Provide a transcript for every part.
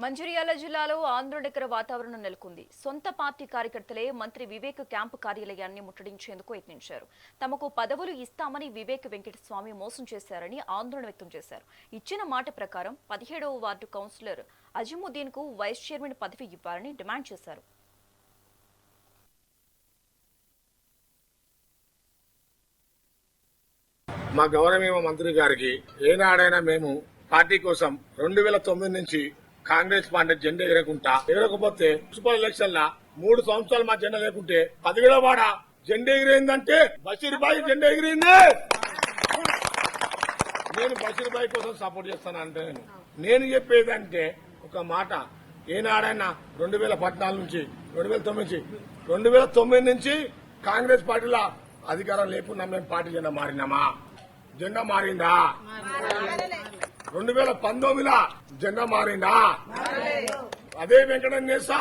మంచిర్యాల జిల్లాలో ఆందోళనకర వాతావరణం నెలకొంది. సొంత పార్టీ కార్యకర్తలే మంత్రి వివేక్ క్యాంపు కార్యాలయాన్ని ముట్టడించేందుకు యత్నించారు. తమకు పదవులు ఇస్తామని వివేక్ వెంకటస్వామి మోసం చేశారని ఆందోళన వ్యక్తం చేశారు. ఇచ్చిన మాట ప్రకారం 17వ వార్డు కౌన్సిలర్ అజిముద్దీన్ కు వైస్ చైర్మన్ పదవి ఇవ్వాలని డిమాండ్ చేశారు. మా గౌరవనీయ మంత్రి గారికి ఏనాడైనా మేము పార్టీ కోసం 2009 నుంచి కాంగ్రెస్ పార్టీ జెండా ఎగరకపోతే మున్సిపల్ ఎలక్షన్ లా 3 సంవత్సరాలు మా జెండా లేకుంటే 17వ వాడ జెండా ఎగిరిందంటే బషీర్బాయి జెండా ఎగిరింది. నేను బషీర్బాయి కోసం సపోర్ట్ చేస్తాను అంటే నేను చెప్పేదంటే ఒక మాట, ఏనాడైనా 2014 నుంచి 2009 నుంచి కాంగ్రెస్ పార్టీలో అధికారం లేకుండా మేము పార్టీ జెండా మారినామా? జెండా మారిందా? 2019 జెండా మారిందా? అదే వెంకటేశ్వర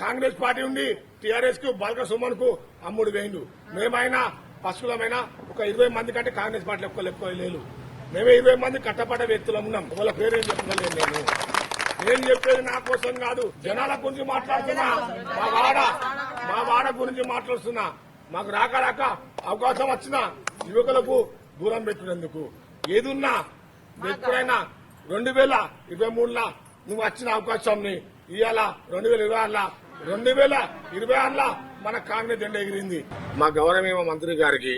కాంగ్రెస్ పార్టీ ఉండి టీఆర్ఎస్ కు బల్క సుమన్ కు అమ్ముడు వేయండు. మేమైనా పశువులమైనా ఒక 20 మంది కంటే కాంగ్రెస్ పార్టీ ఎక్కువ లేదు. మేమే 20 మంది కట్టపడ్డ వ్యక్తులు ఉన్నాం. వాళ్ళ పేరేం చెప్పగలను. నేను చెప్పేది నా కోసం కాదు, జనాల గురించి మాట్లాడుతున్నా. మా వాడ గురించి మాట్లాడుతున్నా. మాకు రాక అవకాశం వచ్చిన యువకులకు దూరం పెట్టినందుకు ఏదున్నా ఎప్పుడైనా 2023 నువ్వు వచ్చిన అవకాశాన్ని ఇవాళ 2026 మన కాంగ్రెస్ జెండా ఎగిరింది. మా గౌరవనీయ మంత్రి గారికి